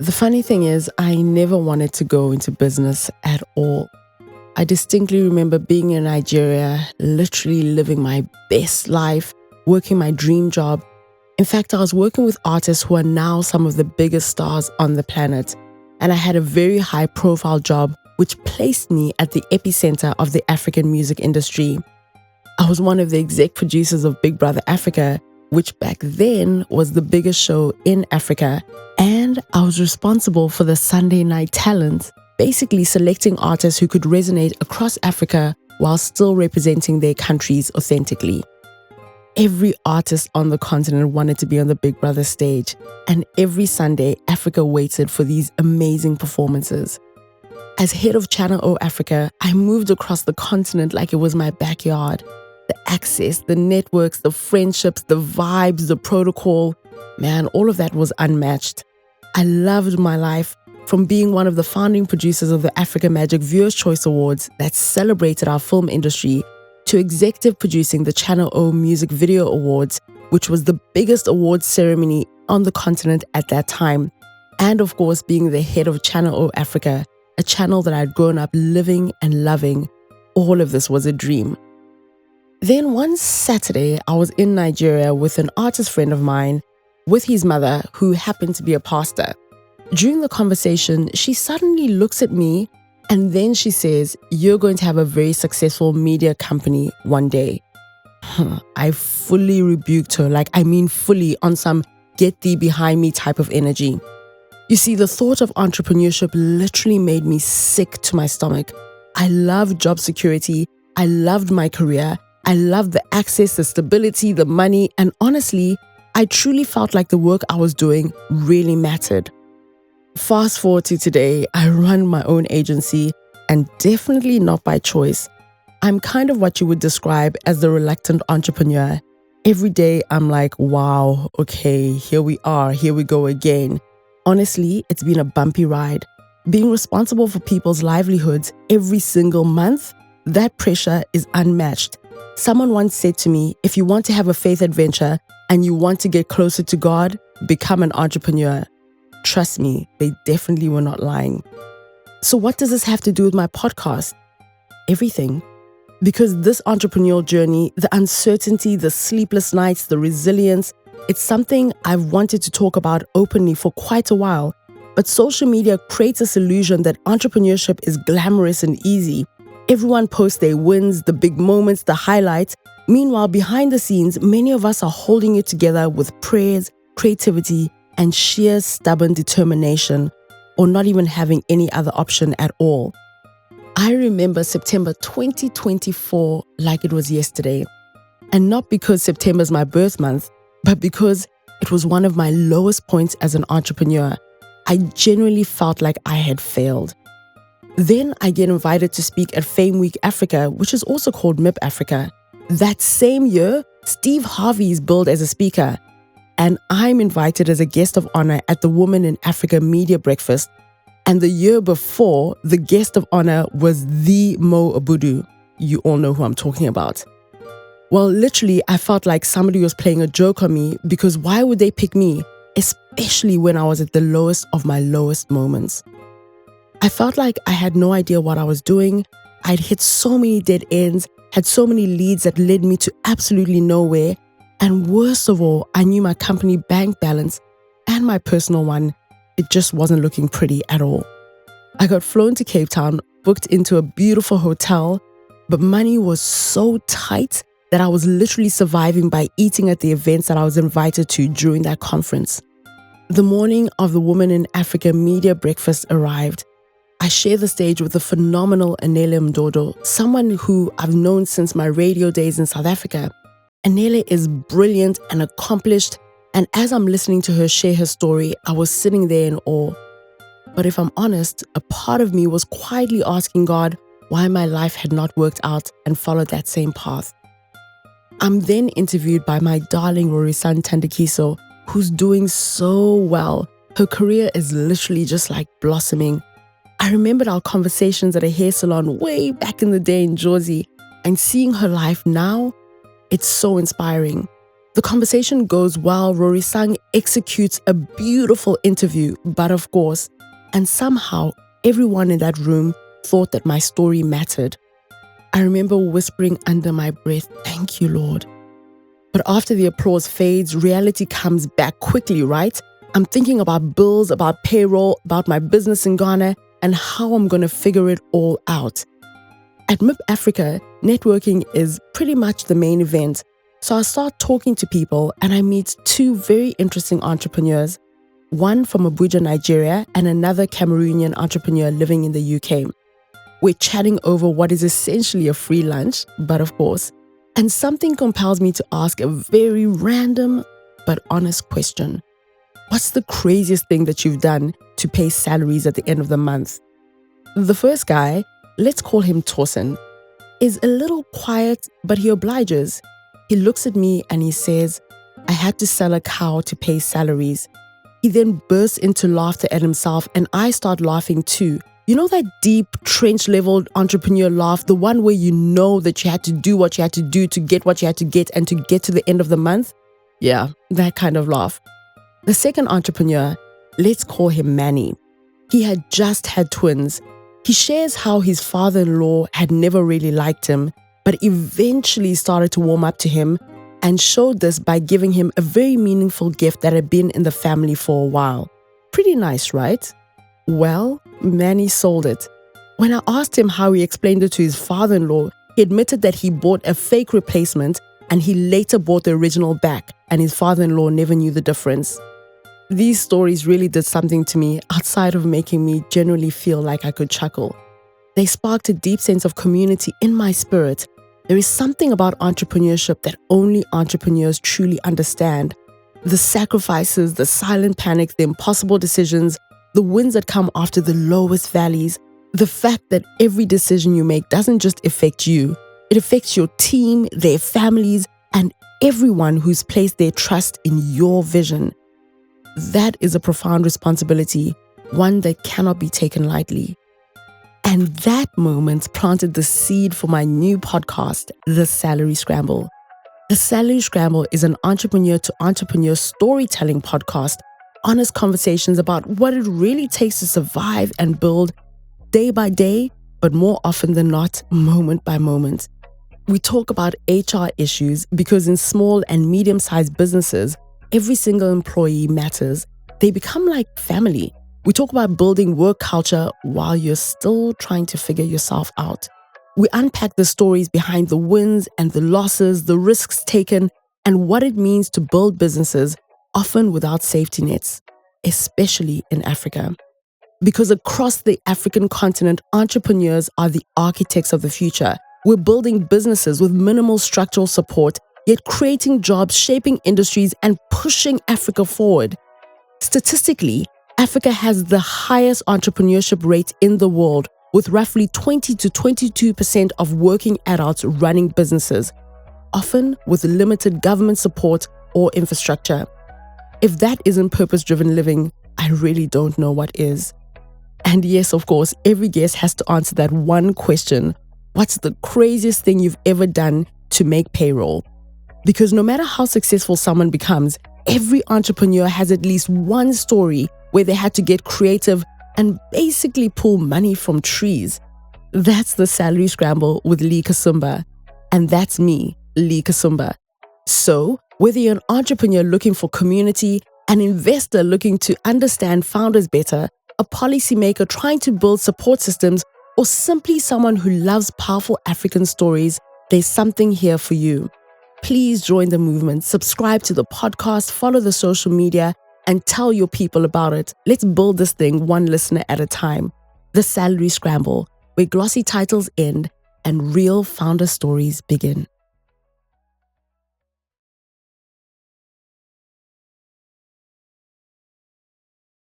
The funny thing is, I never wanted to go into business at all. I distinctly remember being in Nigeria, literally living my best life, working my dream job. In fact, I was working with artists who are now some of the biggest stars on the planet. And I had a very high profile job, which placed me at the epicenter of the African music industry. I was one of the exec producers of Big Brother Africa, which back then was the biggest show in Africa. And I was responsible for the Sunday Night Talent, basically selecting artists who could resonate across Africa while still representing their countries authentically. Every artist on the continent wanted to be on the Big Brother stage, and every Sunday, Africa waited for these amazing performances. As head of Channel O Africa, I moved across the continent like it was my backyard. The access, the networks, the friendships, the vibes, the protocol, man, all of that was unmatched. I loved my life, from being one of the founding producers of the Africa Magic Viewers' Choice Awards that celebrated our film industry, to executive producing the Channel O Music Video Awards, which was the biggest awards ceremony on the continent at that time, and of course being the head of Channel O Africa, a channel that I'd grown up living and loving. All of this was a dream. Then one Saturday, I was in Nigeria with an artist friend of mine, with his mother, who happened to be a pastor. During the conversation, she suddenly looks at me and then she says, "You're going to have a very successful media company one day." I fully rebuked her, fully, on some get thee behind me type of energy. You see, the thought of entrepreneurship literally made me sick to my stomach. I loved job security. I loved my career. I loved the access, the stability, the money, and honestly, I truly felt like the work I was doing really mattered. Fast forward to today, I run my own agency, and definitely not by choice. I'm kind of what you would describe as the reluctant entrepreneur. Every day I'm like, wow, okay, here we are, here we go again. Honestly, it's been a bumpy ride. Being responsible for people's livelihoods every single month, that pressure is unmatched. Someone once said to me, if you want to have a faith adventure and you want to get closer to God, become an entrepreneur. Trust me, they definitely were not lying. So what does this have to do with my podcast? Everything. Because this entrepreneurial journey, the uncertainty, the sleepless nights, the resilience, it's something I've wanted to talk about openly for quite a while. But social media creates this illusion that entrepreneurship is glamorous and easy. Everyone posts their wins, the big moments, the highlights. Meanwhile, behind the scenes, many of us are holding it together with prayers, creativity, and sheer stubborn determination, or not even having any other option at all. I remember September 2024 like it was yesterday. And not because September is my birth month, but because it was one of my lowest points as an entrepreneur. I genuinely felt like I had failed. Then I get invited to speak at Fame Week Africa, which is also called MIP Africa. That same year, Steve Harvey is billed as a speaker, and I'm invited as a guest of honor at the Women in Africa Media Breakfast. And the year before, the guest of honor was the Mo Abudu. You all know who I'm talking about. Well, literally, I felt like somebody was playing a joke on me, because why would they pick me, especially when I was at the lowest of my lowest moments? I felt like I had no idea what I was doing. I'd hit so many dead ends, had so many leads that led me to absolutely nowhere. And worst of all, I knew my company bank balance and my personal one, it just wasn't looking pretty at all. I got flown to Cape Town, booked into a beautiful hotel, but money was so tight that I was literally surviving by eating at the events that I was invited to during that conference. The morning of the Women in Africa Media Breakfast arrived. I shared the stage with the phenomenal Anele Mdodo, someone who I've known since my radio days in South Africa. Anele is brilliant and accomplished, and as I'm listening to her share her story, I was sitting there in awe. But if I'm honest, a part of me was quietly asking God why my life had not worked out and followed that same path. I'm then interviewed by my darling Rorisan Tandekiso, who's doing so well. Her career is literally just like blossoming. I remembered our conversations at a hair salon way back in the day in Jersey, and seeing her life now, it's so inspiring. The conversation goes well. Rory Sang executes a beautiful interview, but of course, and somehow everyone in that room thought that my story mattered. I remember whispering under my breath, "Thank you, Lord." But after the applause fades, reality comes back quickly, right? I'm thinking about bills, about payroll, about my business in Ghana, and how I'm going to figure it all out. At MIP Africa, networking is pretty much the main event. So I start talking to people and I meet two very interesting entrepreneurs, one from Abuja, Nigeria, and another Cameroonian entrepreneur living in the UK. We're chatting over what is essentially a free lunch, but of course, and something compels me to ask a very random but honest question. What's the craziest thing that you've done to pay salaries at the end of the month? The first guy, let's call him Torsen, is a little quiet, but he obliges. He looks at me and he says, "I had to sell a cow to pay salaries." He then bursts into laughter at himself and I start laughing too. You know that deep, trench-level entrepreneur laugh, the one where you know that you had to do what you had to do to get what you had to get and to get to the end of the month? Yeah, that kind of laugh. The second entrepreneur, let's call him Manny. He had just had twins. He shares how his father-in-law had never really liked him, but eventually started to warm up to him and showed this by giving him a very meaningful gift that had been in the family for a while. Pretty nice, right? Well, Manny sold it. When I asked him how he explained it to his father-in-law, he admitted that he bought a fake replacement and he later bought the original back, and his father-in-law never knew the difference. These stories really did something to me outside of making me genuinely feel like I could chuckle. They sparked a deep sense of community in my spirit. There is something about entrepreneurship that only entrepreneurs truly understand. The sacrifices, the silent panic, the impossible decisions, the wins that come after the lowest valleys, the fact that every decision you make doesn't just affect you, it affects your team, their families, and everyone who's placed their trust in your vision. That is a profound responsibility, one that cannot be taken lightly. And that moment planted the seed for my new podcast, The Salary Scramble. The Salary Scramble is an entrepreneur-to-entrepreneur storytelling podcast, honest conversations about what it really takes to survive and build day by day, but more often than not, moment by moment. We talk about HR issues because in small and medium-sized businesses, every single employee matters. They become like family. We talk about building work culture while you're still trying to figure yourself out. We unpack the stories behind the wins and the losses, the risks taken, and what it means to build businesses, often without safety nets, especially in Africa. Because across the African continent, entrepreneurs are the architects of the future. We're building businesses with minimal structural support, yet creating jobs, shaping industries, and pushing Africa forward. Statistically, Africa has the highest entrepreneurship rate in the world, with roughly 20 to 22% of working adults running businesses, often with limited government support or infrastructure. If that isn't purpose-driven living, I really don't know what is. And yes, of course, every guest has to answer that one question. What's the craziest thing you've ever done to make payroll? Because no matter how successful someone becomes, every entrepreneur has at least one story where they had to get creative and basically pull money from trees. That's the Salary Scramble with Lee Kasumba. And that's me, Lee Kasumba. So, whether you're an entrepreneur looking for community, an investor looking to understand founders better, a policymaker trying to build support systems, or simply someone who loves powerful African stories, there's something here for you. Please join the movement, subscribe to the podcast, follow the social media, and tell your people about it. Let's build this thing one listener at a time. The Salary Scramble, where glossy titles end and real founder stories begin.